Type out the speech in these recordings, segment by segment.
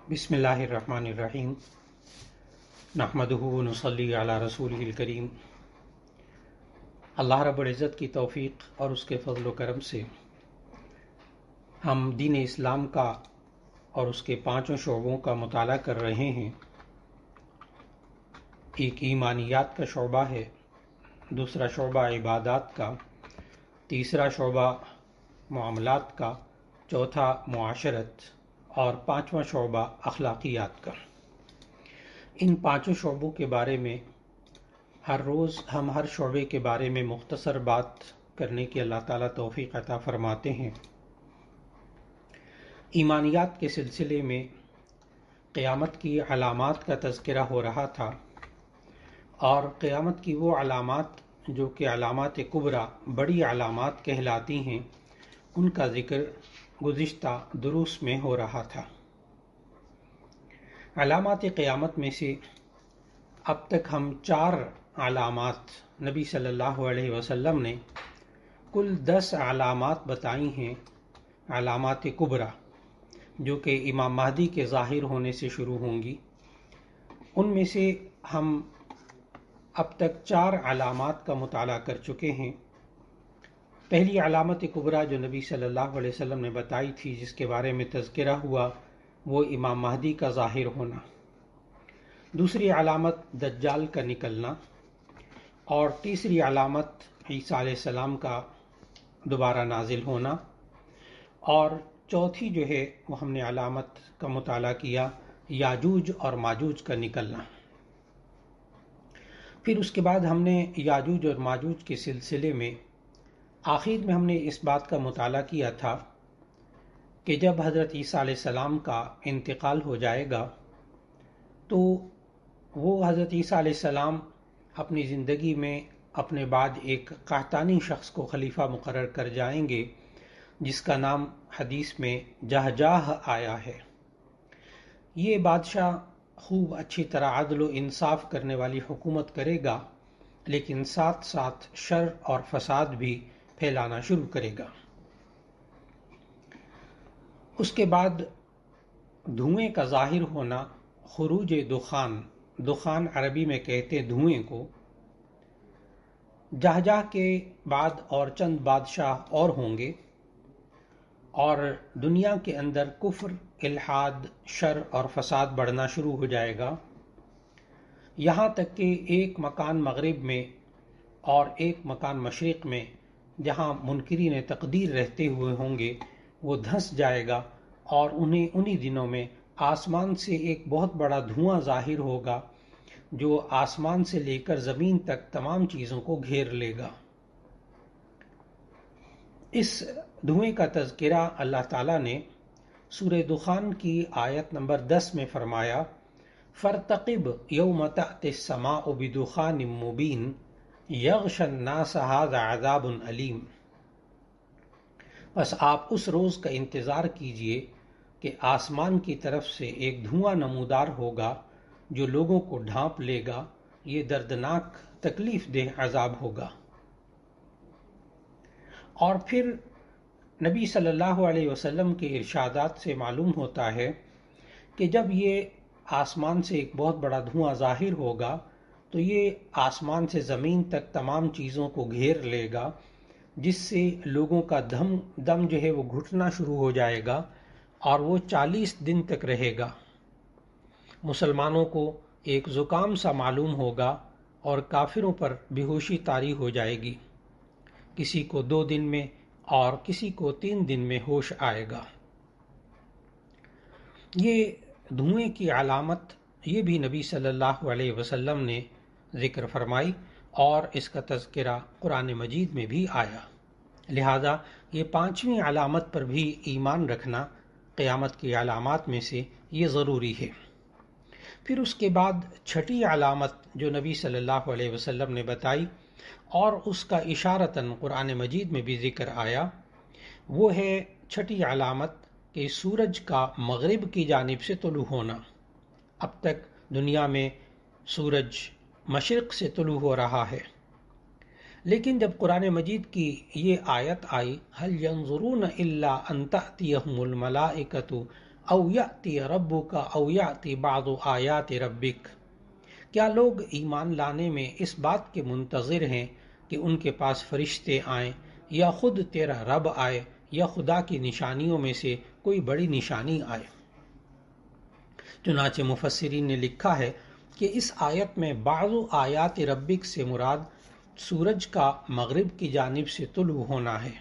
بسم اللہ الرحمن الرحیم نحمدہ ونصلی علی رسولہ الکریم۔ اللہ رب العزت کی توفیق اور اس کے فضل و کرم سے ہم دین اسلام کا اور اس کے 5 شعبوں کا مطالعہ کر رہے ہیں۔ ایک ایمانیات کا شعبہ ہے، دوسرا شعبہ عبادات کا، تیسرا شعبہ معاملات کا، چوتھا معاشرت اور 5واں شعبہ اخلاقیات کا۔ ان 5 شعبوں کے بارے میں ہر روز ہم ہر شعبے کے بارے میں مختصر بات کرنے کی اللہ تعالیٰ توفیق عطا فرماتے ہیں۔ ایمانیات کے سلسلے میں قیامت کی علامات کا تذکرہ ہو رہا تھا، اور قیامت کی وہ علامات جو کہ علامات کبریٰ بڑی علامات کہلاتی ہیں، ان کا ذکر گزشتہ دروس میں ہو رہا تھا۔ علامات قیامت میں سے اب تک ہم 4 علامات نبی صلی اللہ علیہ وسلم نے کل 10 علامات بتائی ہیں، علامات کبریٰ، جو کہ امام مہدی کے ظاہر ہونے سے شروع ہوں گی۔ ان میں سے ہم اب تک 4 علامات کا مطالعہ کر چکے ہیں۔ پہلی علامت کبریٰ جو نبی صلی اللہ علیہ وسلم نے بتائی تھی، جس کے بارے میں تذکرہ ہوا، وہ امام مہدی کا ظاہر ہونا۔ دوسری علامت دجال کا نکلنا، اور تیسری علامت عیسیٰ علیہ السلام کا دوبارہ نازل ہونا، اور چوتھی جو ہے وہ ہم نے علامت کا مطالعہ کیا یاجوج اور ماجوج کا نکلنا۔ پھر اس کے بعد ہم نے یاجوج اور ماجوج کے سلسلے میں آخر میں ہم نے اس بات کا مطالعہ کیا تھا کہ جب حضرت عیسیٰ علیہ السلام کا انتقال ہو جائے گا تو وہ حضرت عیسیٰ علیہ السلام اپنی زندگی میں اپنے بعد ایک قحطانی شخص کو خلیفہ مقرر کر جائیں گے، جس کا نام حدیث میں جہجاہ آیا ہے۔ یہ بادشاہ خوب اچھی طرح عدل و انصاف کرنے والی حکومت کرے گا، لیکن ساتھ ساتھ شر اور فساد بھی پھیلانا شروع کرے گا۔ اس کے بعد دھوئیں کا ظاہر ہونا، خروج دخان، دخان عربی میں کہتے ہیں دھوئیں کو۔ جہجاہ کے بعد اور چند بادشاہ اور ہوں گے، اور دنیا کے اندر کفر، الحاد، شر اور فساد بڑھنا شروع ہو جائے گا، یہاں تک کہ ایک مکان مغرب میں اور ایک مکان مشرق میں جہاں منکرین تقدیر رہتے ہوئے ہوں گے، وہ دھنس جائے گا، اور انہی دنوں میں آسمان سے ایک بہت بڑا دھواں ظاہر ہوگا جو آسمان سے لے کر زمین تک تمام چیزوں کو گھیر لے گا۔ اس دھوئیں کا تذکرہ اللہ تعالیٰ نے سورہ دخان کی آیت نمبر 10 میں فرمایا، فَارْتَقِبْ يَوْمَ تَأْتِي السَّمَاءُ بِدُخَانٍ مُّبِينٍ یغشی الناس ھذا عذاب علیم۔ بس آپ اس روز کا انتظار کیجئے کہ آسمان کی طرف سے ایک دھواں نمودار ہوگا جو لوگوں کو ڈھانپ لے گا، یہ دردناک تکلیف دہ عذاب ہوگا۔ اور پھر نبی صلی اللہ علیہ وسلم کے ارشادات سے معلوم ہوتا ہے کہ جب یہ آسمان سے ایک بہت بڑا دھواں ظاہر ہوگا تو یہ آسمان سے زمین تک تمام چیزوں کو گھیر لے گا، جس سے لوگوں کا دم جو ہے وہ گھٹنا شروع ہو جائے گا، اور وہ 40 دن تک رہے گا۔ مسلمانوں کو ایک زکام سا معلوم ہوگا، اور کافروں پر بے ہوشی طاری ہو جائے گی، کسی کو 2 دن میں اور کسی کو 3 دن میں ہوش آئے گا۔ یہ دھوئیں کی علامت یہ بھی نبی صلی اللہ علیہ وسلم نے ذکر فرمائی، اور اس کا تذکرہ قرآن مجید میں بھی آیا۔ لہذا یہ 5ویں علامت پر بھی ایمان رکھنا قیامت کی علامات میں سے یہ ضروری ہے۔ پھر اس کے بعد 6ٹھی علامت جو نبی صلی اللہ علیہ وسلم نے بتائی، اور اس کا اشارتاً قرآن مجید میں بھی ذکر آیا، وہ ہے 6ٹھی علامت کہ سورج کا مغرب کی جانب سے طلوع ہونا۔ اب تک دنیا میں سورج مشرق سے طلوع ہو رہا ہے، لیکن جب قرآن مجید کی یہ آیت آئی، هَلْ يَنظُرُونَ إِلَّا أَن تَأْتِيَهُمُ الْمَلَائِكَةُ او یأتی ربک او یأتی بعض آیات ربک، کیا لوگ ایمان لانے میں اس بات کے منتظر ہیں کہ ان کے پاس فرشتے آئیں یا خود تیرا رب آئے یا خدا کی نشانیوں میں سے کوئی بڑی نشانی آئے؟ چنانچہ مفسرین نے لکھا ہے کہ اس آیت میں بعض آیات ربک سے مراد سورج کا مغرب کی جانب سے طلوع ہونا ہے۔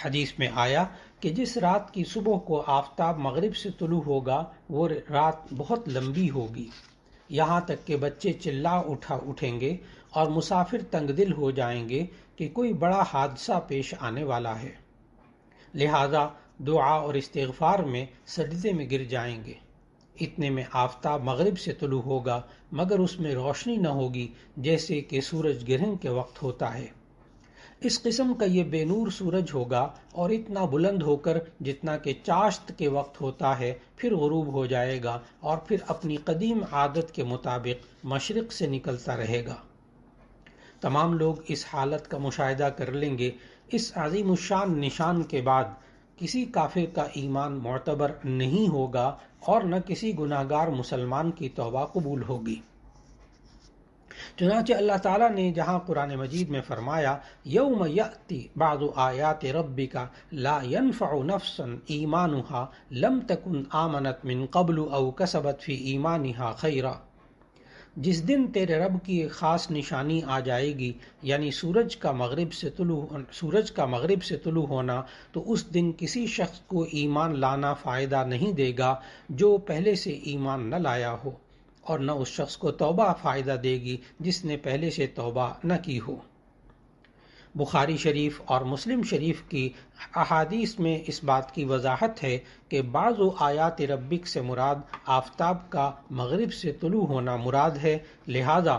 حدیث میں آیا کہ جس رات کی صبح کو آفتاب مغرب سے طلوع ہوگا وہ رات بہت لمبی ہوگی، یہاں تک کہ بچے چلا اٹھیں گے اور مسافر تنگ دل ہو جائیں گے کہ کوئی بڑا حادثہ پیش آنے والا ہے، لہذا دعا اور استغفار میں سجدے میں گر جائیں گے۔ اتنے میں آفتاب مغرب سے طلوع ہوگا مگر اس میں روشنی نہ ہوگی جیسے کہ سورج گرہن کے وقت ہوتا ہے۔ اس قسم کا یہ بے نور سورج ہوگا اور اتنا بلند ہو کر جتنا کہ چاشت کے وقت ہوتا ہے، پھر غروب ہو جائے گا اور پھر اپنی قدیم عادت کے مطابق مشرق سے نکلتا رہے گا۔ تمام لوگ اس حالت کا مشاہدہ کر لیں گے۔ اس عظیم الشان نشان کے بعد کسی کافر کا ایمان معتبر نہیں ہوگا اور نہ کسی گناہگار مسلمان کی توبہ قبول ہوگی۔ چنانچہ اللہ تعالیٰ نے جہاں قرآن مجید میں فرمایا یوم یأتی بعض آیات ربک لا ينفع نفسا ایمانها لم تکن آمنت من قبل او کسبت فی ایمانها خیرا، جس دن تیرے رب کی ایک خاص نشانی آ جائے گی، یعنی سورج کا مغرب سے طلوع ہونا، تو اس دن کسی شخص کو ایمان لانا فائدہ نہیں دے گا جو پہلے سے ایمان نہ لایا ہو، اور نہ اس شخص کو توبہ فائدہ دے گی جس نے پہلے سے توبہ نہ کی ہو۔ بخاری شریف اور مسلم شریف کی احادیث میں اس بات کی وضاحت ہے کہ بعض آیات ربک سے مراد آفتاب کا مغرب سے طلوع ہونا مراد ہے، لہذا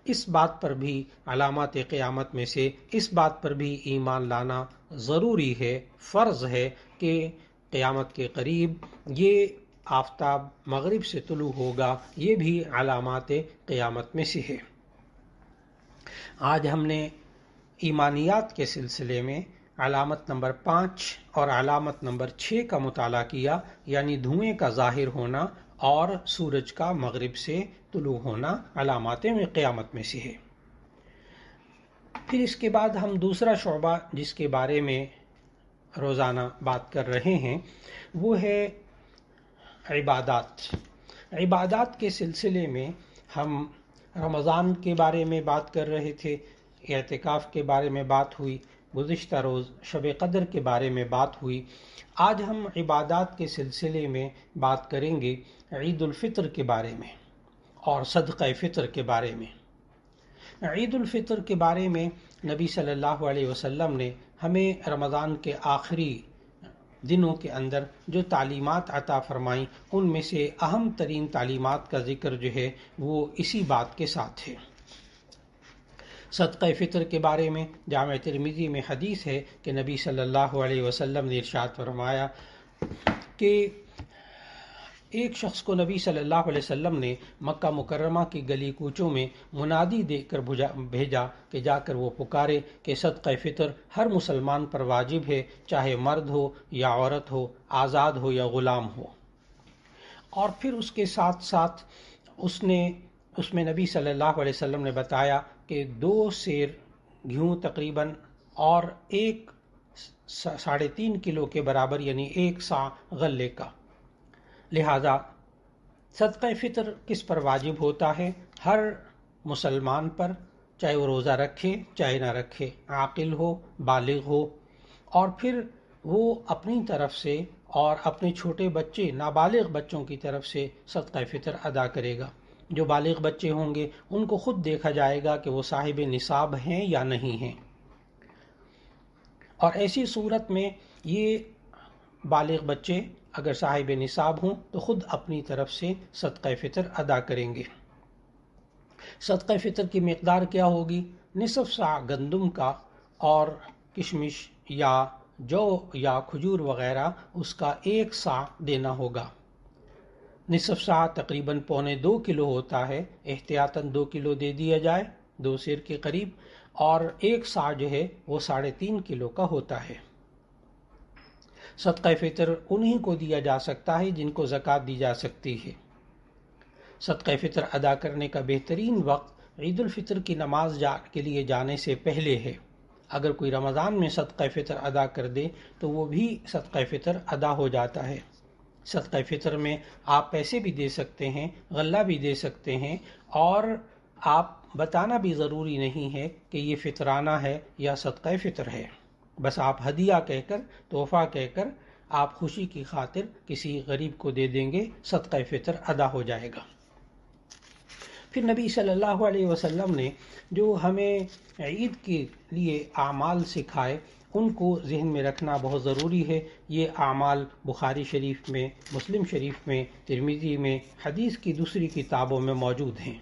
اس بات پر بھی علامات قیامت میں سے اس بات پر بھی ایمان لانا ضروری ہے، فرض ہے کہ قیامت کے قریب یہ آفتاب مغرب سے طلوع ہوگا، یہ بھی علامات قیامت میں سے ہے۔ آج ہم نے ایمانیات کے سلسلے میں علامت نمبر 5 اور علامت نمبر 6 کا مطالعہ کیا، یعنی دھوئیں کا ظاہر ہونا اور سورج کا مغرب سے طلوع ہونا علامات میں قیامت میں سے ہے۔ پھر اس کے بعد ہم دوسرا شعبہ جس کے بارے میں روزانہ بات کر رہے ہیں وہ ہے عبادات۔ عبادات کے سلسلے میں ہم رمضان کے بارے میں بات کر رہے تھے، اعتکاف کے بارے میں بات ہوئی، گزشتہ روز شب قدر کے بارے میں بات ہوئی۔ آج ہم عبادات کے سلسلے میں بات کریں گے عید الفطر کے بارے میں اور صدقہ فطر کے بارے میں۔ عید الفطر کے بارے میں نبی صلی اللہ علیہ وسلم نے ہمیں رمضان کے آخری دنوں کے اندر جو تعلیمات عطا فرمائیں ان میں سے اہم ترین تعلیمات کا ذکر جو ہے وہ اسی بات کے ساتھ ہے۔ صدقہ فطر کے بارے میں جامع ترمذی میں حدیث ہے کہ نبی صلی اللہ علیہ وسلم نے ارشاد فرمایا کہ ایک شخص کو نبی صلی اللہ علیہ وسلم نے مکہ مکرمہ کی گلی کوچوں میں منادی دے کر بھیجا کہ جا کر وہ پکارے کہ صدقہ فطر ہر مسلمان پر واجب ہے، چاہے مرد ہو یا عورت ہو، آزاد ہو یا غلام ہو۔ اور پھر اس کے ساتھ ساتھ اس میں نبی صلی اللہ علیہ وسلم نے بتایا کہ 2 سیر گیہوں تقریباً اور 3.5 کلو کے برابر یعنی 1 صاع غلے کا۔ لہذا صدقہ فطر کس پر واجب ہوتا ہے؟ ہر مسلمان پر، چاہے وہ روزہ رکھے چاہے نہ رکھے، عاقل ہو بالغ ہو، اور پھر وہ اپنی طرف سے اور اپنے چھوٹے بچے نابالغ بچوں کی طرف سے صدقہ فطر ادا کرے گا۔ جو بالغ بچے ہوں گے ان کو خود دیکھا جائے گا کہ وہ صاحب نصاب ہیں یا نہیں ہیں، اور ایسی صورت میں یہ بالغ بچے اگر صاحب نصاب ہوں تو خود اپنی طرف سے صدقہ فطر ادا کریں گے۔ صدقہ فطر کی مقدار کیا ہوگی؟ نصف صاع گندم کا اور کشمش یا جو یا کھجور وغیرہ اس کا 1 صاع دینا ہوگا۔ نصف صاع تقریباً 1.25 کلو ہوتا ہے، احتیاطاً 2 کلو دے دیا جائے، 2 سیر کے قریب، اور 1 صاع جو ہے وہ 3.5 کلو کا ہوتا ہے۔ صدقہ فطر انہی کو دیا جا سکتا ہے جن کو زکوٰۃ دی جا سکتی ہے۔ صدقہ فطر ادا کرنے کا بہترین وقت عید الفطر کی نماز کے لیے جانے سے پہلے ہے۔ اگر کوئی رمضان میں صدقہ فطر ادا کر دے تو وہ بھی صدقہ فطر ادا ہو جاتا ہے۔ صدقہ فطر میں آپ پیسے بھی دے سکتے ہیں، غلہ بھی دے سکتے ہیں، اور آپ بتانا بھی ضروری نہیں ہے کہ یہ فطرانہ ہے یا صدقہ فطر ہے۔ بس آپ ہدیہ کہہ کر، تحفہ کہہ کر آپ خوشی کی خاطر کسی غریب کو دے دیں گے، صدقہ فطر ادا ہو جائے گا۔ پھر نبی صلی اللہ علیہ وسلم نے جو ہمیں عید کے لیے اعمال سکھائے ان کو ذہن میں رکھنا بہت ضروری ہے۔ یہ اعمال بخاری شریف میں، مسلم شریف میں، ترمذی میں، حدیث کی دوسری کتابوں میں موجود ہیں۔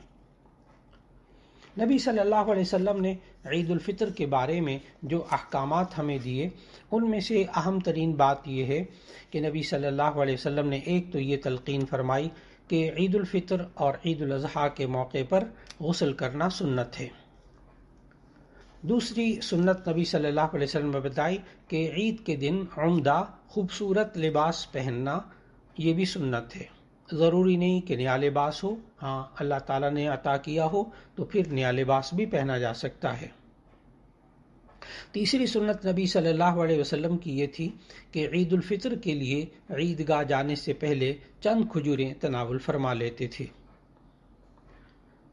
نبی صلی اللہ علیہ وسلم نے عید الفطر کے بارے میں جو احکامات ہمیں دیے ان میں سے اہم ترین بات یہ ہے کہ نبی صلی اللہ علیہ وسلم نے ایک تو یہ تلقین فرمائی کہ عید الفطر اور عید الاضحیٰ کے موقع پر غسل کرنا سنت ہے۔ دوسری سنت نبی صلی اللہ علیہ وسلم نے بتائی کہ عید کے دن عمدہ خوبصورت لباس پہننا یہ بھی سنت ہے۔ ضروری نہیں کہ نیا لباس ہو، ہاں اللہ تعالیٰ نے عطا کیا ہو تو پھر نیا لباس بھی پہنا جا سکتا ہے۔ تیسری سنت نبی صلی اللہ علیہ وسلم کی یہ تھی کہ عید الفطر کے لیے عیدگاہ جانے سے پہلے چند کھجوریں تناول فرما لیتے تھے،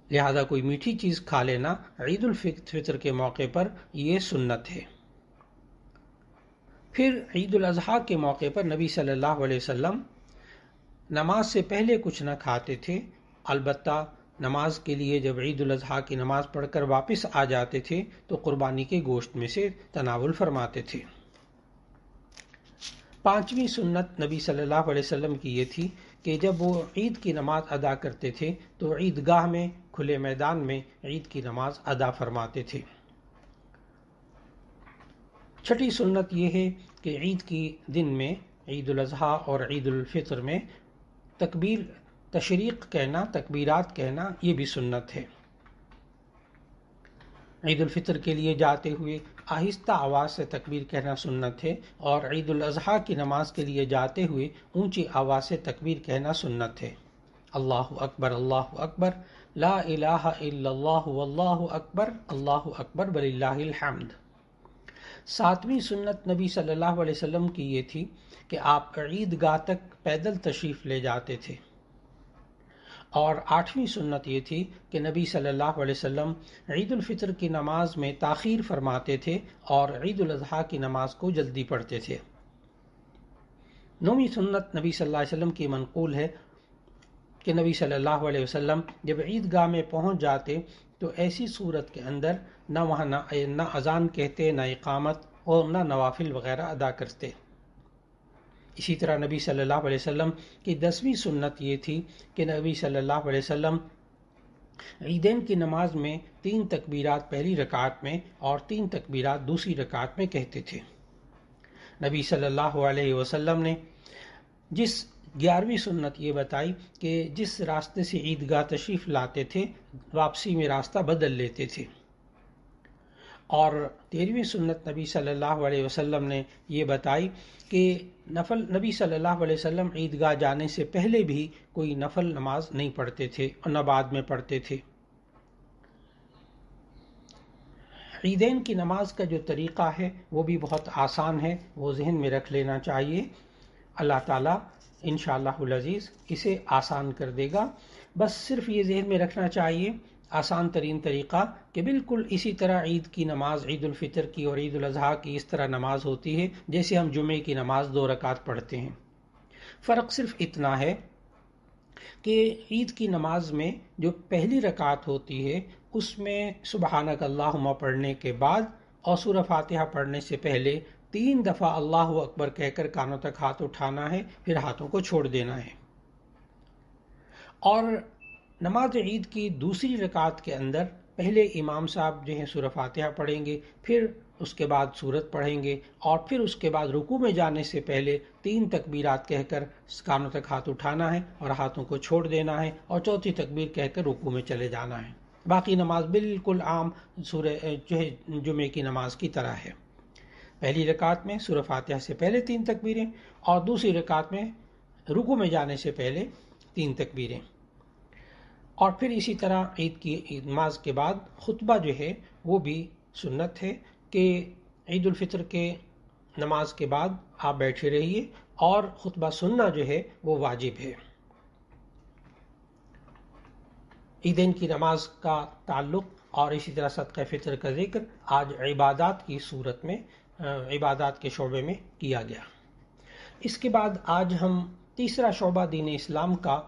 لہذا کوئی میٹھی چیز کھا لینا عید الفطر کے موقع پر یہ سنت ہے۔ پھر عید الاضحیٰ کے موقع پر نبی صلی اللہ علیہ وسلم نماز سے پہلے کچھ نہ کھاتے تھے، البتہ نماز کے لیے جب عید الاضحیٰ کی نماز پڑھ کر واپس آ جاتے تھے تو قربانی کے گوشت میں سے تناول فرماتے تھے۔ پانچویں سنت نبی صلی اللہ علیہ وسلم کی یہ تھی کہ جب وہ عید کی نماز ادا کرتے تھے تو عیدگاہ میں، کھلے میدان میں عید کی نماز ادا فرماتے تھے۔ چھٹی سنت یہ ہے کہ عید کی دن میں، عید الاضحیٰ اور عید الفطر میں تشریق کہنا، تکبیرات کہنا یہ بھی سنت ہے۔ عید الفطر کے لیے جاتے ہوئے آہستہ آواز سے تکبیر کہنا سنت ہے، اور عید الاضحیٰ کی نماز کے لیے جاتے ہوئے اونچی آواز سے تکبیر کہنا سنت ہے۔ اللہ اکبر، اللہ اکبر، لا الہ الا اللہ واللہ اکبر، اللہ اکبر وللہ الحمد۔ ساتویں سنت نبی صلی اللہ علیہ وسلم کی یہ تھی کہ آپ عیدگاہ تک پیدل تشریف لے جاتے تھے، اور آٹھویں سنت یہ تھی کہ نبی صلی اللہ علیہ وسلم عید الفطر کی نماز میں تاخیر فرماتے تھے اور عید الاضحیٰ کی نماز کو جلدی پڑھتے تھے۔ نویں سنت نبی صلی اللہ علیہ وسلم کی منقول ہے کہ نبی صلی اللہ علیہ وسلم جب عیدگاہ میں پہنچ جاتے تو ایسی صورت کے اندر نہ وہاں نہ اذان کہتے، نہ اقامت، اور نہ نوافل وغیرہ ادا کرتے۔ اسی طرح نبی صلی اللہ علیہ وسلم کی 10ویں سنت یہ تھی کہ نبی صلی اللہ علیہ وسلم عیدین کی نماز میں 3 تکبیرات پہلی رکعت میں اور 3 تکبیرات دوسری رکعت میں کہتے تھے۔ نبی صلی اللہ علیہ وسلم نے جس 11ویں سنت یہ بتائی کہ جس راستے سے عیدگاہ تشریف لاتے تھے واپسی میں راستہ بدل لیتے تھے، اور 13ویں سنت نبی صلی اللہ علیہ وسلم نے یہ بتائی کہ نبی صلی اللہ علیہ وسلم عیدگاہ جانے سے پہلے بھی کوئی نفل نماز نہیں پڑھتے تھے اور نہ بعد میں پڑھتے تھے۔ عیدین کی نماز کا جو طریقہ ہے وہ بھی بہت آسان ہے، وہ ذہن میں رکھ لینا چاہیے۔ اللہ تعالیٰ انشاءاللہ العزیز اسے آسان کر دے گا۔ بس صرف یہ ذہن میں رکھنا چاہیے آسان ترین طریقہ کہ بالکل اسی طرح عید کی نماز، عید الفطر کی اور عید الاضحیٰ کی اس طرح نماز ہوتی ہے جیسے ہم جمعے کی نماز 2 رکعت پڑھتے ہیں۔ فرق صرف اتنا ہے کہ عید کی نماز میں جو پہلی رکعت ہوتی ہے اس میں سبحانک اللہم پڑھنے کے بعد اور سورہ فاتحہ پڑھنے سے پہلے 3 دفعہ اللہ اکبر کہہ کر کانوں تک ہاتھ اٹھانا ہے، پھر ہاتھوں کو چھوڑ دینا ہے۔ اور نماز عید کی دوسری رکعت کے اندر پہلے امام صاحب جو ہیں سورہ فاتحہ پڑھیں گے، پھر اس کے بعد سورت پڑھیں گے، اور پھر اس کے بعد رکوع میں جانے سے پہلے 3 تکبیرات کہہ کر کانوں تک ہاتھ اٹھانا ہے اور ہاتھوں کو چھوڑ دینا ہے، اور چوتھی تکبیر کہہ کر رکوع میں چلے جانا ہے۔ باقی نماز بالکل عام سورہ جمعے کی نماز کی طرح ہے۔ پہلی رکعت میں سورہ فاتحہ سے پہلے 3 تکبیریں اور دوسری رکعت میں رکوع میں جانے سے پہلے 3 تکبیریں. اور پھر اسی طرح عید کی نماز کے بعد خطبہ جو ہے وہ بھی سنت ہے کہ عید الفطر کے نماز کے بعد آپ بیٹھے رہیے اور خطبہ سننا جو ہے وہ واجب ہے. عیدین کی نماز کا تعلق اور اسی طرح صدقہ فطر کا ذکر آج عبادات کی صورت میں عبادات کے شعبے میں کیا گیا. اس کے بعد آج ہم تیسرا شعبہ دین اسلام کا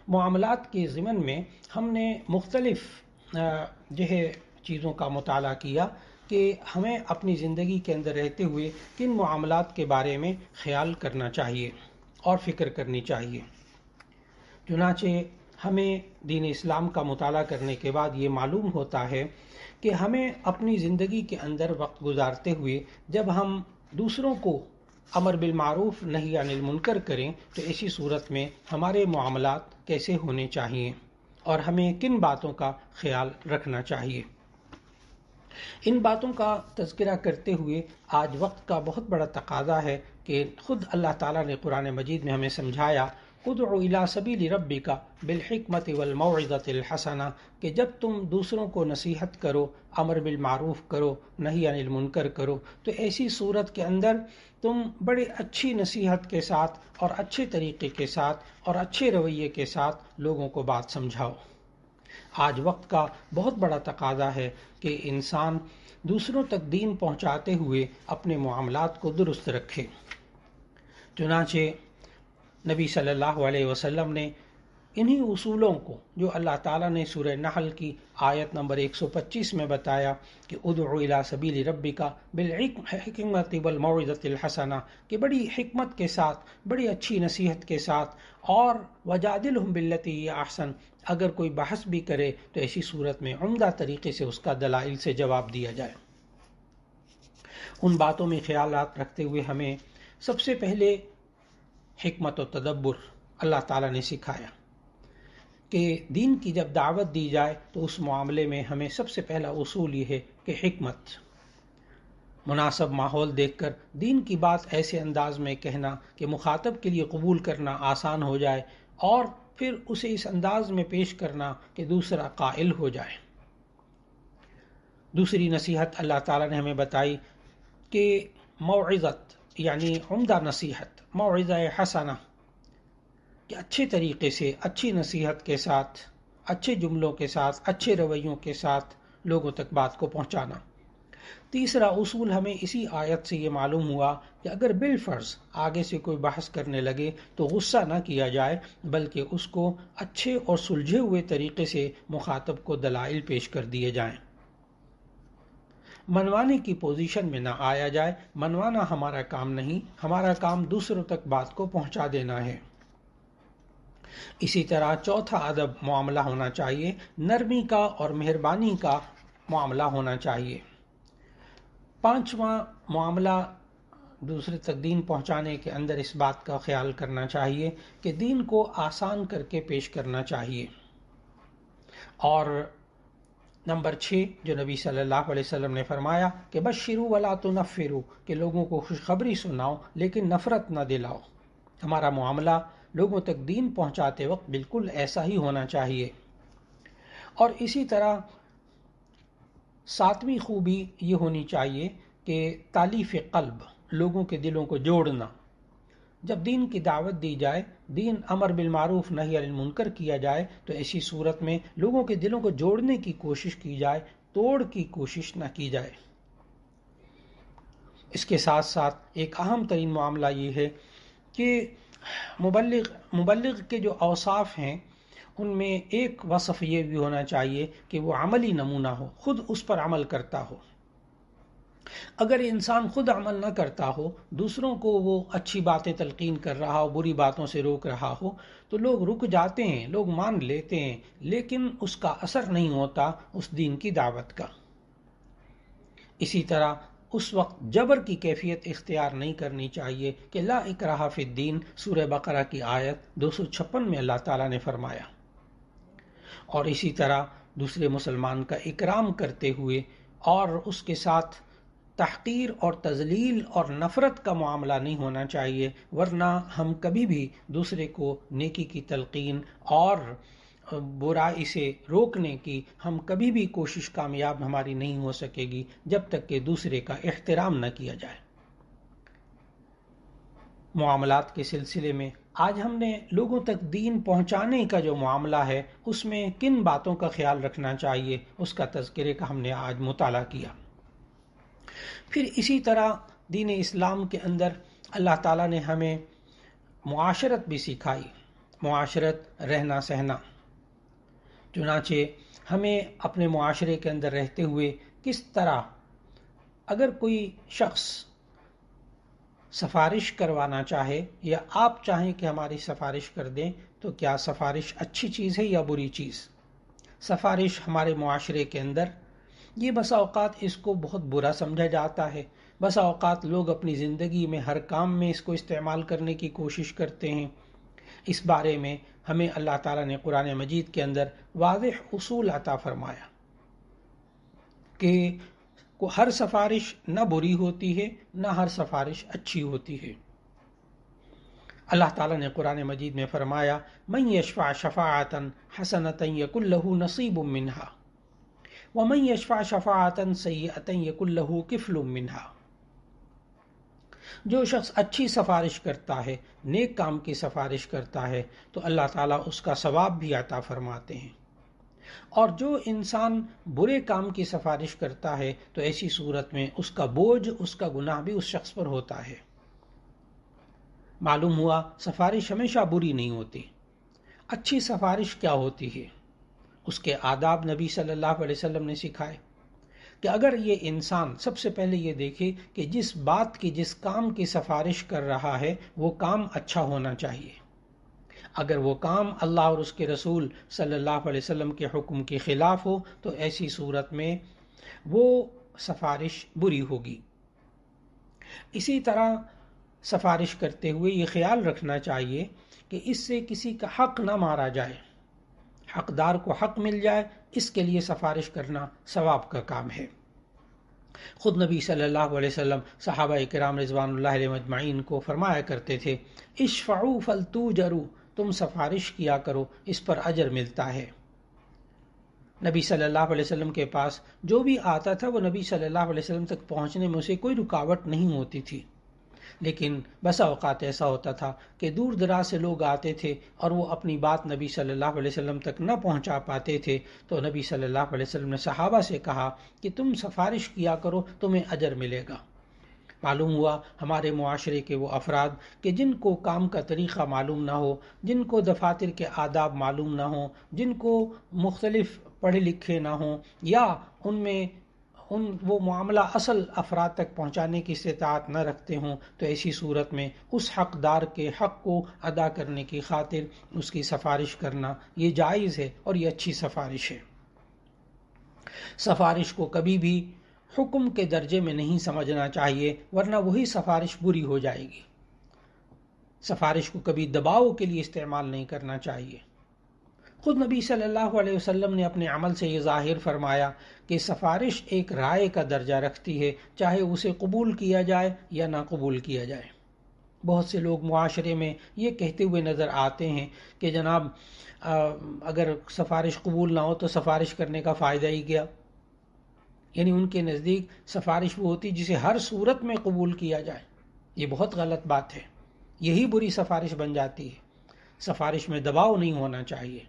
معاملات کے ضمن میں ہم نے مختلف جو ہے چیزوں کا مطالعہ کیا کہ ہمیں اپنی زندگی کے اندر رہتے ہوئے کن معاملات کے بارے میں خیال کرنا چاہیے اور فکر کرنی چاہیے. چنانچہ ہمیں دین اسلام کا مطالعہ کرنے کے بعد یہ معلوم ہوتا ہے کہ ہمیں اپنی زندگی کے اندر وقت گزارتے ہوئے جب ہم دوسروں کو امر بالمعروف نہی عن المنکر کریں تو ایسی صورت میں ہمارے معاملات کیسے ہونے چاہیے اور ہمیں کن باتوں کا خیال رکھنا چاہیے. ان باتوں کا تذکرہ کرتے ہوئے آج وقت کا بہت بڑا تقاضا ہے کہ خود اللہ تعالیٰ نے قرآن مجید میں ہمیں سمجھایا ادع الی سبیل ربک بالحکمت والموعظۃ الحسنہ کہ جب تم دوسروں کو نصیحت کرو، امر بالمعروف کرو، نہی عن المنکر کرو، تو ایسی صورت کے اندر تم بڑے اچھی نصیحت کے ساتھ اور اچھے طریقے کے ساتھ اور اچھے رویے کے ساتھ لوگوں کو بات سمجھاؤ. آج وقت کا بہت بڑا تقاضا ہے کہ انسان دوسروں تک دین پہنچاتے ہوئے اپنے معاملات کو درست رکھے. چنانچہ نبی صلی اللہ علیہ وسلم نے انہی اصولوں کو جو اللہ تعالیٰ نے سورہ نحل کی آیت نمبر 125 میں بتایا کہ ادع الی سبیل ربک بالحکمت والموعظۃ الحسنہ کہ بڑی حکمت کے ساتھ، بڑی اچھی نصیحت کے ساتھ اور وجادلہم باللتی ہی احسن اگر کوئی بحث بھی کرے تو ایسی صورت میں عمدہ طریقے سے اس کا دلائل سے جواب دیا جائے. ان باتوں میں خیالات رکھتے ہوئے ہمیں سب سے پہلے حکمت و تدبر اللہ تعالیٰ نے سکھایا کہ دین کی جب دعوت دی جائے تو اس معاملے میں ہمیں سب سے پہلا اصول یہ ہے کہ حکمت، مناسب ماحول دیکھ کر دین کی بات ایسے انداز میں کہنا کہ مخاطب کے لیے قبول کرنا آسان ہو جائے اور پھر اسے اس انداز میں پیش کرنا کہ دوسرا قائل ہو جائے. دوسری نصیحت اللہ تعالیٰ نے ہمیں بتائی کہ موعظت یعنی عمدہ نصیحت، موعظہ حسنہ کہ اچھے طریقے سے، اچھی نصیحت کے ساتھ، اچھے جملوں کے ساتھ، اچھے رویوں کے ساتھ لوگوں تک بات کو پہنچانا. تیسرا اصول ہمیں اسی آیت سے یہ معلوم ہوا کہ اگر بالفرض آگے سے کوئی بحث کرنے لگے تو غصہ نہ کیا جائے بلکہ اس کو اچھے اور سلجھے ہوئے طریقے سے مخاطب کو دلائل پیش کر دیے جائیں. منوانے کی پوزیشن میں نہ آیا جائے. منوانا ہمارا کام نہیں، ہمارا کام دوسروں تک بات کو پہنچا دینا ہے. اسی طرح چوتھا ادب معاملہ ہونا چاہیے، نرمی کا اور مہربانی کا معاملہ ہونا چاہیے. پانچواں معاملہ دوسرے تک دین پہنچانے کے اندر اس بات کا خیال کرنا چاہیے کہ دین کو آسان کر کے پیش کرنا چاہیے. اور نمبر 6 جو نبی صلی اللہ علیہ وسلم نے فرمایا کہ بشروا ولا تنفروا کہ لوگوں کو خوشخبری سناؤ لیکن نفرت نہ دلاؤ. ہمارا معاملہ لوگوں تک دین پہنچاتے وقت بالکل ایسا ہی ہونا چاہیے. اور اسی طرح ساتویں خوبی یہ ہونی چاہیے کہ تالیف قلب، لوگوں کے دلوں کو جوڑنا. جب دین کی دعوت دی جائے، دین امر بالمعروف نہی عن المنکر کیا جائے تو ایسی صورت میں لوگوں کے دلوں کو جوڑنے کی کوشش کی جائے، توڑ کی کوشش نہ کی جائے. اس کے ساتھ ساتھ ایک اہم ترین معاملہ یہ ہے کہ مبلغ کے جو اوصاف ہیں ان میں ایک وصف یہ بھی ہونا چاہیے کہ وہ عملی نمونہ ہو، خود اس پر عمل کرتا ہو. اگر انسان خود عمل نہ کرتا ہو، دوسروں کو وہ اچھی باتیں تلقین کر رہا ہو، بری باتوں سے روک رہا ہو، تو لوگ رک جاتے ہیں، لوگ مان لیتے ہیں، لیکن اس کا اثر نہیں ہوتا اس دین کی دعوت کا. اسی طرح اس وقت جبر کی کیفیت اختیار نہیں کرنی چاہیے کہ لا اکراہ فی الدین، سورہ بقرہ کی آیت 256 میں اللہ تعالیٰ نے فرمایا. اور اسی طرح دوسرے مسلمان کا اکرام کرتے ہوئے اور اس کے ساتھ تحقیر اور تذلیل اور نفرت کا معاملہ نہیں ہونا چاہیے، ورنہ ہم کبھی بھی دوسرے کو نیکی کی تلقین اور برائی سے روکنے کی ہم کبھی بھی کوشش کامیاب ہماری نہیں ہو سکے گی جب تک کہ دوسرے کا احترام نہ کیا جائے۔ معاملات کے سلسلے میں آج ہم نے لوگوں تک دین پہنچانے کا جو معاملہ ہے اس میں کن باتوں کا خیال رکھنا چاہیے اس کا تذکرے کا ہم نے آج مطالعہ کیا۔ پھر اسی طرح دین اسلام کے اندر اللہ تعالیٰ نے ہمیں معاشرت بھی سکھائی، معاشرت رہنا سہنا۔ چنانچہ ہمیں اپنے معاشرے کے اندر رہتے ہوئے کس طرح اگر کوئی شخص سفارش کروانا چاہے یا آپ چاہیں کہ ہماری سفارش کر دیں تو کیا سفارش اچھی چیز ہے یا بری چیز؟ سفارش ہمارے معاشرے کے اندر یہ بسا اوقات اس کو بہت برا سمجھا جاتا ہے، بسا اوقات لوگ اپنی زندگی میں ہر کام میں اس کو استعمال کرنے کی کوشش کرتے ہیں۔ اس بارے میں ہمیں اللہ تعالیٰ نے قرآن مجید کے اندر واضح اصول عطا فرمایا کہ ہر سفارش نہ بری ہوتی ہے نہ ہر سفارش اچھی ہوتی ہے۔ اللہ تعالیٰ نے قرآن مجید میں فرمایا من یشفع شفاعتا حسنتا یکن لہ نصیب منہا ومن یشفع شفاعتا سیئتا یکن لہ کفل منہا۔ جو شخص اچھی سفارش کرتا ہے، نیک کام کی سفارش کرتا ہے تو اللہ تعالیٰ اس کا ثواب بھی عطا فرماتے ہیں، اور جو انسان برے کام کی سفارش کرتا ہے تو ایسی صورت میں اس کا بوجھ، اس کا گناہ بھی اس شخص پر ہوتا ہے۔ معلوم ہوا سفارش ہمیشہ بری نہیں ہوتی۔ اچھی سفارش کیا ہوتی ہے؟ اس کے آداب نبی صلی اللہ علیہ وسلم نے سکھائے کہ اگر یہ انسان سب سے پہلے یہ دیکھے کہ جس بات کی، جس کام کی سفارش کر رہا ہے وہ کام اچھا ہونا چاہیے۔ اگر وہ کام اللہ اور اس کے رسول صلی اللہ علیہ وسلم کے حکم کے خلاف ہو تو ایسی صورت میں وہ سفارش بری ہوگی۔ اسی طرح سفارش کرتے ہوئے یہ خیال رکھنا چاہیے کہ اس سے کسی کا حق نہ مارا جائے، حقدار کو حق مل جائے، اس کے لیے سفارش کرنا ثواب کا کام ہے۔ خود نبی صلی اللہ علیہ وسلم صحابہ کرام رضوان اللہ علیہم اجمعین کو فرمایا کرتے تھے اشفعوا فلتوجروا، تم سفارش کیا کرو، اس پر اجر ملتا ہے۔ نبی صلی اللہ علیہ وسلم کے پاس جو بھی آتا تھا وہ نبی صلی اللہ علیہ وسلم تک پہنچنے میں اسے کوئی رکاوٹ نہیں ہوتی تھی، لیکن بسا اوقات ایسا ہوتا تھا کہ دور دراز سے لوگ آتے تھے اور وہ اپنی بات نبی صلی اللہ علیہ وسلم تک نہ پہنچا پاتے تھے، تو نبی صلی اللہ علیہ وسلم نے صحابہ سے کہا کہ تم سفارش کیا کرو، تمہیں اجر ملے گا۔ معلوم ہوا ہمارے معاشرے کے وہ افراد کہ جن کو کام کا طریقہ معلوم نہ ہو، جن کو دفاتر کے آداب معلوم نہ ہوں، جن کو مختلف پڑھے لکھے نہ ہوں، یا ان میں وہ معاملہ اصل افراد تک پہنچانے کی استطاعت نہ رکھتے ہوں، تو ایسی صورت میں اس حقدار کے حق کو ادا کرنے کی خاطر اس کی سفارش کرنا یہ جائز ہے اور یہ اچھی سفارش ہے۔ سفارش کو کبھی بھی حکم کے درجے میں نہیں سمجھنا چاہیے، ورنہ وہی سفارش بری ہو جائے گی۔ سفارش کو کبھی دباؤ کے لیے استعمال نہیں کرنا چاہیے۔ خود نبی صلی اللہ علیہ وسلم نے اپنے عمل سے یہ ظاہر فرمایا کہ سفارش ایک رائے کا درجہ رکھتی ہے، چاہے اسے قبول کیا جائے یا نہ قبول کیا جائے۔ بہت سے لوگ معاشرے میں یہ کہتے ہوئے نظر آتے ہیں کہ جناب اگر سفارش قبول نہ ہو تو سفارش کرنے کا فائدہ ہی کیا؟ یعنی ان کے نزدیک سفارش وہ ہوتی جسے ہر صورت میں قبول کیا جائے۔ یہ بہت غلط بات ہے، یہی بری سفارش بن جاتی ہے۔ سفارش میں دباؤ نہیں ہونا چاہیے،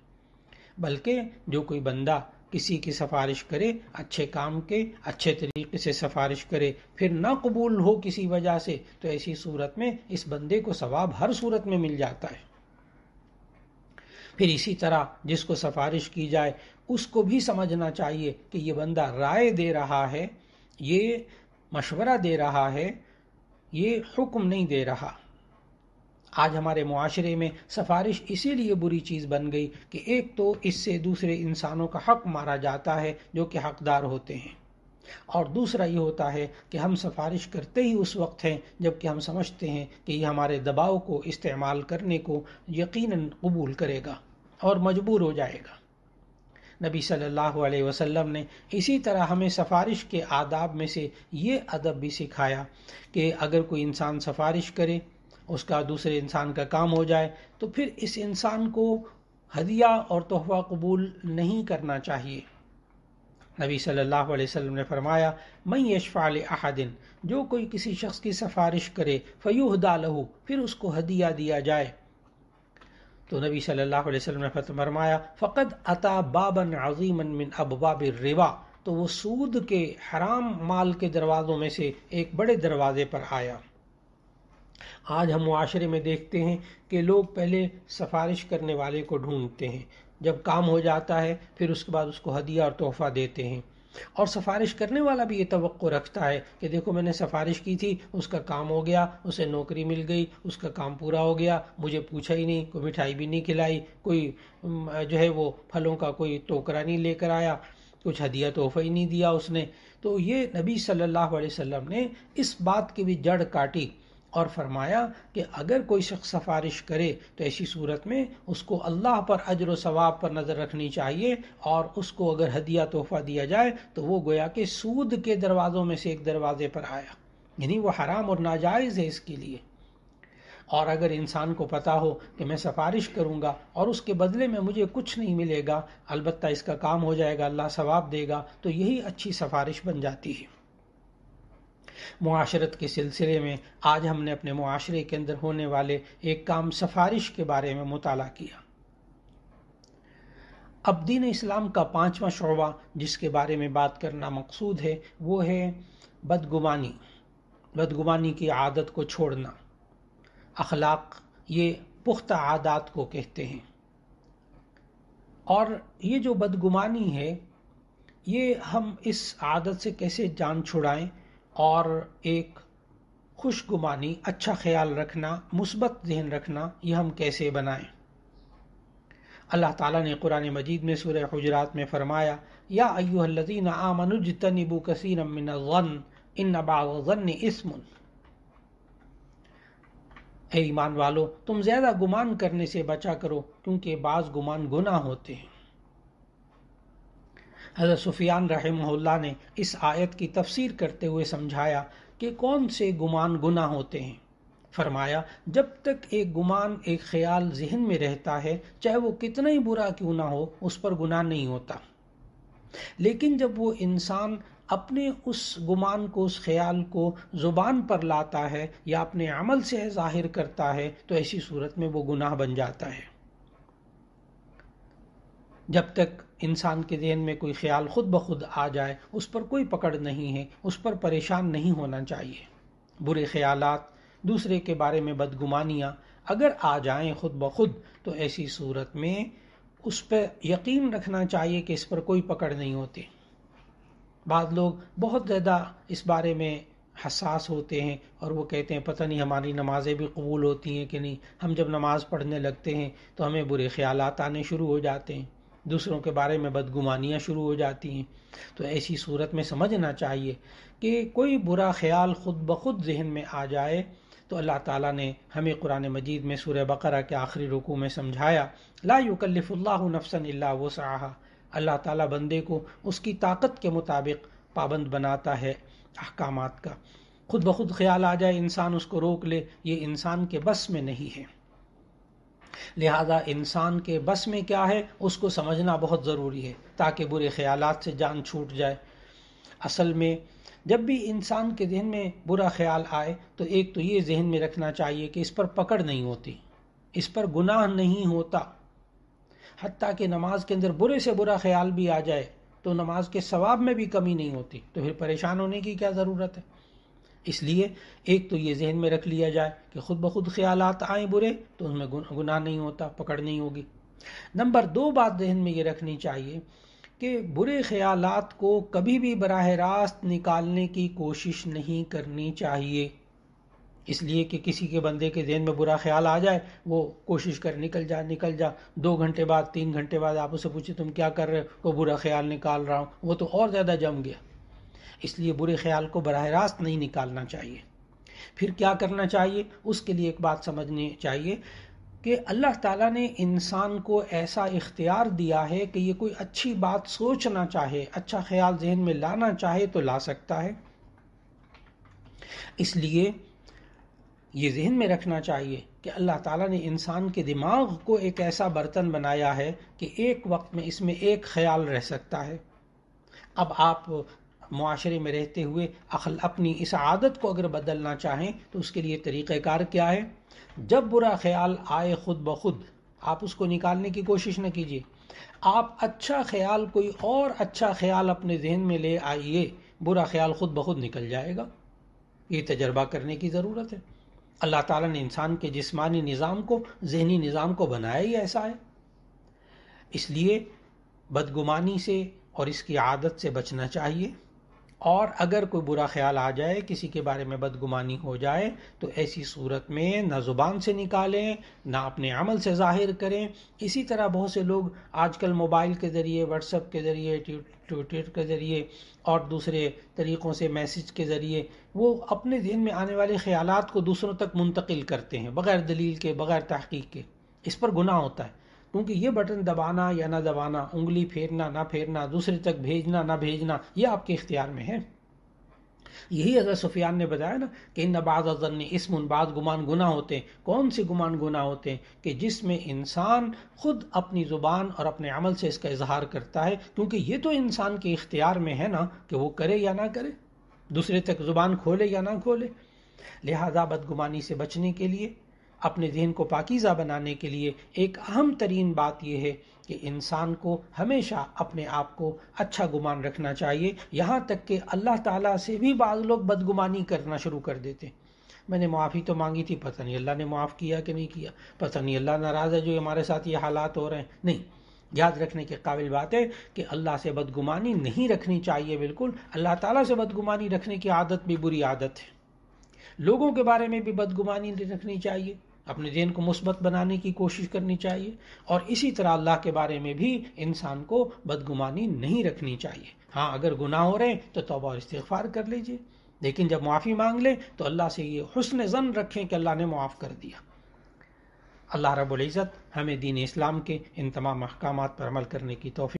بلکہ جو کوئی بندہ کسی کی سفارش کرے، اچھے کام کے اچھے طریقے سے سفارش کرے، پھر نہ قبول ہو کسی وجہ سے، تو ایسی صورت میں اس بندے کو ثواب ہر صورت میں مل جاتا ہے۔ پھر اسی طرح جس کو سفارش کی جائے اس کو بھی سمجھنا چاہیے کہ یہ بندہ رائے دے رہا ہے، یہ مشورہ دے رہا ہے، یہ حکم نہیں دے رہا۔ آج ہمارے معاشرے میں سفارش اسی لیے بری چیز بن گئی کہ ایک تو اس سے دوسرے انسانوں کا حق مارا جاتا ہے جو کہ حقدار ہوتے ہیں، اور دوسرا یہ ہوتا ہے کہ ہم سفارش کرتے ہی اس وقت ہیں جب کہ ہم سمجھتے ہیں کہ یہ ہمارے دباؤ کو استعمال کرنے کو یقیناً قبول کرے گا اور مجبور ہو جائے گا۔ نبی صلی اللہ علیہ وسلم نے اسی طرح ہمیں سفارش کے آداب میں سے یہ ادب بھی سکھایا کہ اگر کوئی انسان سفارش کرے، اس کا دوسرے انسان کا کام ہو جائے، تو پھر اس انسان کو ہدیہ اور تحفہ قبول نہیں کرنا چاہیے۔ نبی صلی اللہ علیہ وسلم نے فرمایا، من یشفع لأحد، جو کوئی کسی شخص کی سفارش کرے، فیہدی لہ، پھر اس کو ہدیہ دیا جائے، تو نبی صلی اللہ علیہ وسلم نے فرمایا، فقد اتی بابا عظیما من ابواب الربا، تو وہ سود کے حرام مال کے دروازوں میں سے ایک بڑے دروازے پر آیا۔ آج ہم معاشرے میں دیکھتے ہیں کہ لوگ پہلے سفارش کرنے والے کو ڈھونڈتے ہیں، جب کام ہو جاتا ہے پھر اس کے بعد اس کو ہدیہ اور تحفہ دیتے ہیں، اور سفارش کرنے والا بھی یہ توقع رکھتا ہے کہ دیکھو میں نے سفارش کی تھی، اس کا کام ہو گیا، اسے نوکری مل گئی، اس کا کام پورا ہو گیا، مجھے پوچھا ہی نہیں، کوئی مٹھائی بھی نہیں کھلائی، کوئی جو ہے وہ پھلوں کا کوئی ٹوکرا نہیں لے کر آیا، کچھ ہدیہ تحفہ ہی نہیں دیا اس نے۔ تو یہ نبی صلی اللہ علیہ وسلم نے اس بات کی بھی جڑ کاٹی اور فرمایا کہ اگر کوئی شخص سفارش کرے تو ایسی صورت میں اس کو اللہ پر اجر و ثواب پر نظر رکھنی چاہیے، اور اس کو اگر ہدیہ تحفہ دیا جائے تو وہ گویا کہ سود کے دروازوں میں سے ایک دروازے پر آیا، یعنی وہ حرام اور ناجائز ہے اس کے لیے۔ اور اگر انسان کو پتا ہو کہ میں سفارش کروں گا اور اس کے بدلے میں مجھے کچھ نہیں ملے گا، البتہ اس کا کام ہو جائے گا، اللہ ثواب دے گا، تو یہی اچھی سفارش بن جاتی ہے۔ معاشرت کے سلسلے میں آج ہم نے اپنے معاشرے کے اندر ہونے والے ایک کام سفارش کے بارے میں مطالعہ کیا۔ اب دین اسلام کا 5واں شعبہ جس کے بارے میں بات کرنا مقصود ہے وہ ہے بدگمانی، بدگمانی کی عادت کو چھوڑنا۔ اخلاق یہ پختہ عادات کو کہتے ہیں، اور یہ جو بدگمانی ہے یہ ہم اس عادت سے کیسے جان چھڑائیں اور ایک خوش گمانی، اچھا خیال رکھنا، مثبت ذہن رکھنا، یہ ہم کیسے بنائیں۔ اللہ تعالیٰ نے قرآن مجید میں سورہ حجرات میں فرمایا، یا ایھا الذین آمنوا اجتنبوا کثیرا من الظن ان بعض الظن اثم۔ اے ایمان والو، تم زیادہ گمان کرنے سے بچا کرو کیونکہ بعض گمان گناہ ہوتے ہیں۔ حضرت سفیان رحمہ اللہ نے اس آیت کی تفسیر کرتے ہوئے سمجھایا کہ کون سے گمان گناہ ہوتے ہیں۔ فرمایا، جب تک ایک گمان، ایک خیال ذہن میں رہتا ہے، چاہے وہ کتنا ہی برا کیوں نہ ہو، اس پر گناہ نہیں ہوتا، لیکن جب وہ انسان اپنے اس گمان کو، اس خیال کو زبان پر لاتا ہے یا اپنے عمل سے ظاہر کرتا ہے تو ایسی صورت میں وہ گناہ بن جاتا ہے۔ جب تک انسان کے ذہن میں کوئی خیال خود بخود آ جائے، اس پر کوئی پکڑ نہیں ہے، اس پر پریشان نہیں ہونا چاہیے۔ برے خیالات، دوسرے کے بارے میں بدگمانیاں اگر آ جائیں خود بخود تو ایسی صورت میں اس پہ یقین رکھنا چاہیے کہ اس پر کوئی پکڑ نہیں ہوتی۔ بعض لوگ بہت زیادہ اس بارے میں حساس ہوتے ہیں اور وہ کہتے ہیں پتہ نہیں ہماری نمازیں بھی قبول ہوتی ہیں کہ نہیں، ہم جب نماز پڑھنے لگتے ہیں تو ہمیں برے خیالات آنے شروع ہو جاتے ہیں، دوسروں کے بارے میں بدگمانیاں شروع ہو جاتی ہیں۔ تو ایسی صورت میں سمجھنا چاہیے کہ کوئی برا خیال خود بخود ذہن میں آ جائے تو اللہ تعالیٰ نے ہمیں قرآن مجید میں سورہ بقرہ کے آخری رکوع میں سمجھایا، لا یکلف اللہ نفسا الا وسعها، اللہ تعالیٰ بندے کو اس کی طاقت کے مطابق پابند بناتا ہے احکامات کا۔ خود بخود خیال آ جائے، انسان اس کو روک لے، یہ انسان کے بس میں نہیں ہے۔ لہذا انسان کے بس میں کیا ہے اس کو سمجھنا بہت ضروری ہے تاکہ برے خیالات سے جان چھوٹ جائے۔ اصل میں جب بھی انسان کے ذہن میں برا خیال آئے تو ایک تو یہ ذہن میں رکھنا چاہیے کہ اس پر پکڑ نہیں ہوتی، اس پر گناہ نہیں ہوتا۔ حتیٰ کہ نماز کے اندر برے سے برا خیال بھی آ جائے تو نماز کے ثواب میں بھی کمی نہیں ہوتی، تو پھر پریشان ہونے کی کیا ضرورت ہے۔ اس لیے ایک تو یہ ذہن میں رکھ لیا جائے کہ خود بخود خیالات آئیں برے تو ان میں گناہ نہیں ہوتا، پکڑ نہیں ہوگی۔ نمبر 2 بات ذہن میں یہ رکھنی چاہیے کہ برے خیالات کو کبھی بھی براہ راست نکالنے کی کوشش نہیں کرنی چاہیے، اس لیے کہ کسی کے بندے کے ذہن میں برا خیال آ جائے، وہ کوشش کر نکل جا 2 گھنٹے بعد 3 گھنٹے بعد آپ اسے پوچھیں تم کیا کر رہے ہو، وہ برا خیال نکال رہا ہوں، وہ تو اور زیادہ جم گیا۔ اس لیے برے خیال کو براہ راست نہیں نکالنا چاہیے۔ پھر کیا کرنا چاہیے، اس کے لیے ایک بات سمجھنی چاہیے، کہ اللہ تعالیٰ نے انسان کو ایسا اختیار دیا ہے کہ یہ کوئی اچھی بات سوچنا چاہے، اچھا خیال ذہن میں لانا چاہے تو لا سکتا ہے۔ اس لیے یہ ذہن میں رکھنا چاہیے کہ اللہ تعالیٰ نے انسان کے دماغ کو ایک ایسا برتن بنایا ہے کہ ایک وقت میں اس میں ایک خیال رہ سکتا ہے۔ اب آپ معاشرے میں رہتے ہوئے اپنی اس عادت کو اگر بدلنا چاہیں تو اس کے لیے طریقہ کار کیا ہے؟ جب برا خیال آئے خود بخود آپ اس کو نکالنے کی کوشش نہ کیجیے، آپ اچھا خیال، کوئی اور اچھا خیال اپنے ذہن میں لے آئیے، برا خیال خود بخود نکل جائے گا۔ یہ تجربہ کرنے کی ضرورت ہے۔ اللہ تعالیٰ نے انسان کے جسمانی نظام کو، ذہنی نظام کو بنایا ہی ایسا ہے۔ اس لیے بدگمانی سے اور اس کی عادت سے بچنا چاہیے، اور اگر کوئی برا خیال آ جائے، کسی کے بارے میں بدگمانی ہو جائے، تو ایسی صورت میں نہ زبان سے نکالیں، نہ اپنے عمل سے ظاہر کریں۔ اسی طرح بہت سے لوگ آج کل موبائل کے ذریعے، واٹس ایپ کے ذریعے، ٹویٹر کے ذریعے اور دوسرے طریقوں سے میسج کے ذریعے وہ اپنے ذہن میں آنے والے خیالات کو دوسروں تک منتقل کرتے ہیں، بغیر دلیل کے، بغیر تحقیق کے۔ اس پر گناہ ہوتا ہے، کیونکہ یہ بٹن دبانا یا نہ دبانا، انگلی پھیرنا نہ پھیرنا، دوسرے تک بھیجنا نہ بھیجنا، یہ آپ کے اختیار میں ہے۔ یہی حضرت سفیان نے بتایا نا کہ ان بعض الظن اسم، بعض گمان گناہ ہوتے ہیں۔ کون سے گمان گناہ ہوتے ہیں؟ کہ جس میں انسان خود اپنی زبان اور اپنے عمل سے اس کا اظہار کرتا ہے، کیونکہ یہ تو انسان کے اختیار میں ہے نا کہ وہ کرے یا نہ کرے، دوسرے تک زبان کھولے یا نہ کھولے۔ لہذا بدگمانی سے بچنے کے لیے، اپنے ذہن کو پاکیزہ بنانے کے لیے ایک اہم ترین بات یہ ہے کہ انسان کو ہمیشہ اپنے آپ کو اچھا گمان رکھنا چاہیے۔ یہاں تک کہ اللہ تعالیٰ سے بھی بعض لوگ بدگمانی کرنا شروع کر دیتے، میں نے معافی تو مانگی تھی، پتہ نہیں اللہ نے معاف کیا کہ نہیں کیا، پتہ نہیں اللہ ناراض ہے جو ہمارے ساتھ یہ حالات ہو رہے ہیں۔ نہیں، یاد رکھنے کے قابل بات ہے کہ اللہ سے بدگمانی نہیں رکھنی چاہیے بالکل۔ اللہ تعالیٰ سے بدگمانی رکھنے کی عادت بھی بری عادت ہے۔ لوگوں کے بارے میں بھی بدگمانی نہیں رکھنی چاہیے، اپنے ذہن کو مثبت بنانے کی کوشش کرنی چاہیے، اور اسی طرح اللہ کے بارے میں بھی انسان کو بدگمانی نہیں رکھنی چاہیے۔ ہاں، اگر گناہ ہو رہے ہیں تو توبہ اور استغفار کر لیجئے، لیکن جب معافی مانگ لیں تو اللہ سے یہ حسن ظن رکھیں کہ اللہ نے معاف کر دیا۔ اللہ رب العزت ہمیں دین اسلام کے ان تمام احکامات پر عمل کرنے کی توفیق